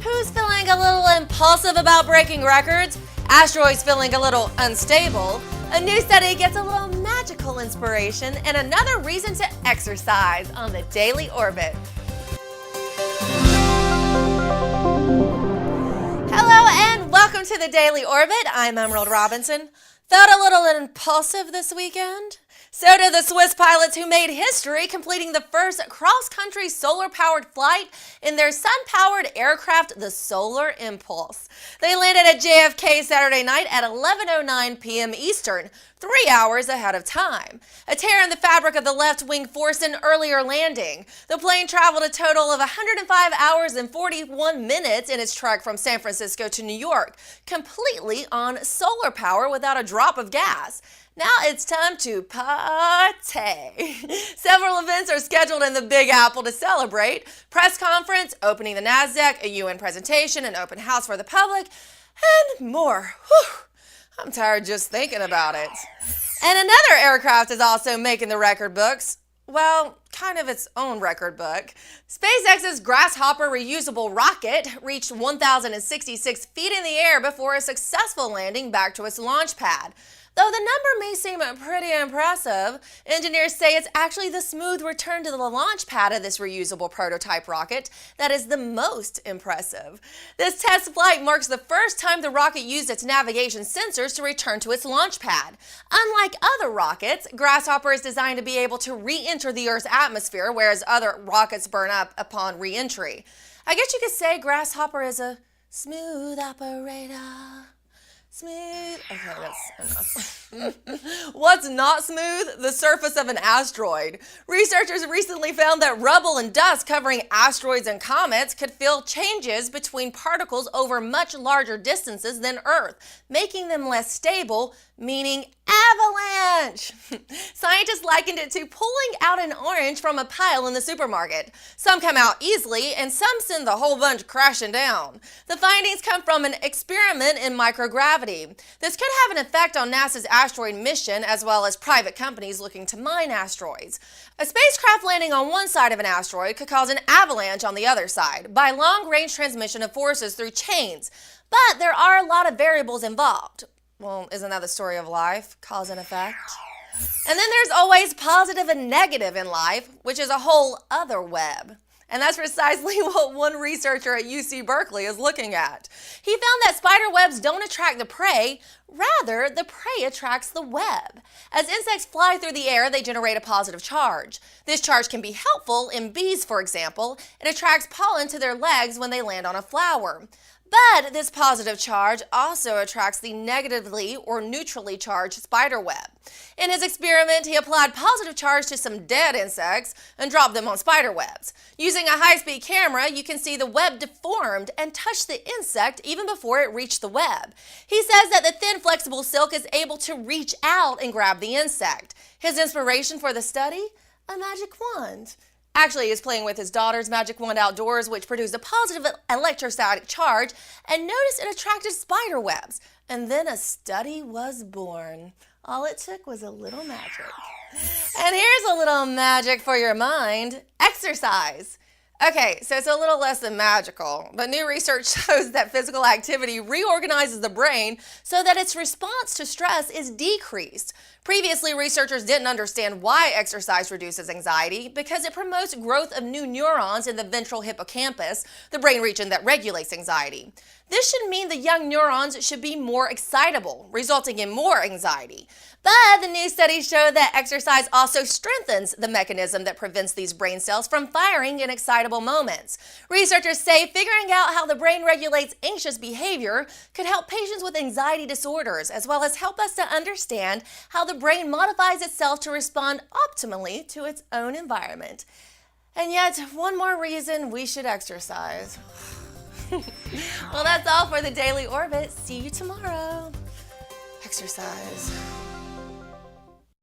Who's feeling a little impulsive about breaking records? Asteroids feeling a little unstable? A new study gets a little magical inspiration and another reason to exercise on the Daily Orbit. Hello and welcome to the Daily Orbit. I'm Emerald Robinson. Felt a little impulsive this weekend? So did the Swiss pilots who made history completing the first cross-country solar-powered flight in their sun-powered aircraft, the Solar Impulse. They landed at JFK Saturday night at 11:09 p.m. Eastern, 3 hours ahead of time. A tear in the fabric of the left wing forced an earlier landing. The plane traveled a total of 105 hours and 41 minutes in its trek from San Francisco to New York, completely on solar power without a drop of gas. Now it's time to party. Several events are scheduled in the Big Apple to celebrate. Press conference, opening the NASDAQ, a UN presentation, an open house for the public, and more. Whew. I'm tired just thinking about it. And another aircraft is also making the record books. Well, kind of its own record book. SpaceX's Grasshopper reusable rocket reached 1,066 feet in the air before a successful landing back to its launch pad. Though the number may seem pretty impressive, engineers say it's actually the smooth return to the launch pad of this reusable prototype rocket that is the most impressive. This test flight marks the first time the rocket used its navigation sensors to return to its launch pad. Unlike other rockets, Grasshopper is designed to be able to re-enter the Earth's atmosphere, whereas other rockets burn up upon re-entry. I guess you could say Grasshopper is a smooth operator. Smooth. Okay, that's enough. What's not smooth? The surface of an asteroid. Researchers recently found that rubble and dust covering asteroids and comets could feel changes between particles over much larger distances than Earth, making them less stable, meaning avalanche. Scientists likened it to pulling out an orange from a pile in the supermarket. Some come out easily and some send the whole bunch crashing down. The findings come from an experiment in microgravity. This could have an effect on NASA's asteroid mission as well as private companies looking to mine asteroids. A spacecraft landing on one side of an asteroid could cause an avalanche on the other side by long-range transmission of forces through chains. But there are a lot of variables involved. Well, isn't that the story of life? Cause and effect? And then there's always positive and negative in life, which is a whole other web. And that's precisely what one researcher at UC Berkeley is looking at. He found that spider webs don't attract the prey, rather the prey attracts the web. As insects fly through the air, they generate a positive charge. This charge can be helpful in bees, for example. It attracts pollen to their legs when they land on a flower. But this positive charge also attracts the negatively or neutrally charged spider web. In his experiment, he applied positive charge to some dead insects and dropped them on spider webs. Using a high-speed camera, you can see the web deformed and touch the insect even before it reached the web. He says that the thin, flexible silk is able to reach out and grab the insect. His inspiration for the study? A magic wand. Actually, he was playing with his daughter's magic wand outdoors, which produced a positive electrostatic charge, and noticed it attracted spider webs. And then a study was born. All it took was a little magic. And here's a little magic for your mind. Exercise. Okay, so it's a little less than magical, but new research shows that physical activity reorganizes the brain so that its response to stress is decreased. Previously, researchers didn't understand why exercise reduces anxiety because it promotes growth of new neurons in the ventral hippocampus, the brain region that regulates anxiety. This should mean the young neurons should be more excitable, resulting in more anxiety. But the new studies show that exercise also strengthens the mechanism that prevents these brain cells from firing in excitable moments. Researchers say figuring out how the brain regulates anxious behavior could help patients with anxiety disorders, as well as help us to understand how the brain modifies itself to respond optimally to its own environment. And yet, one more reason we should exercise. Well, that's all for the Daily Orbit. See you tomorrow. Exercise.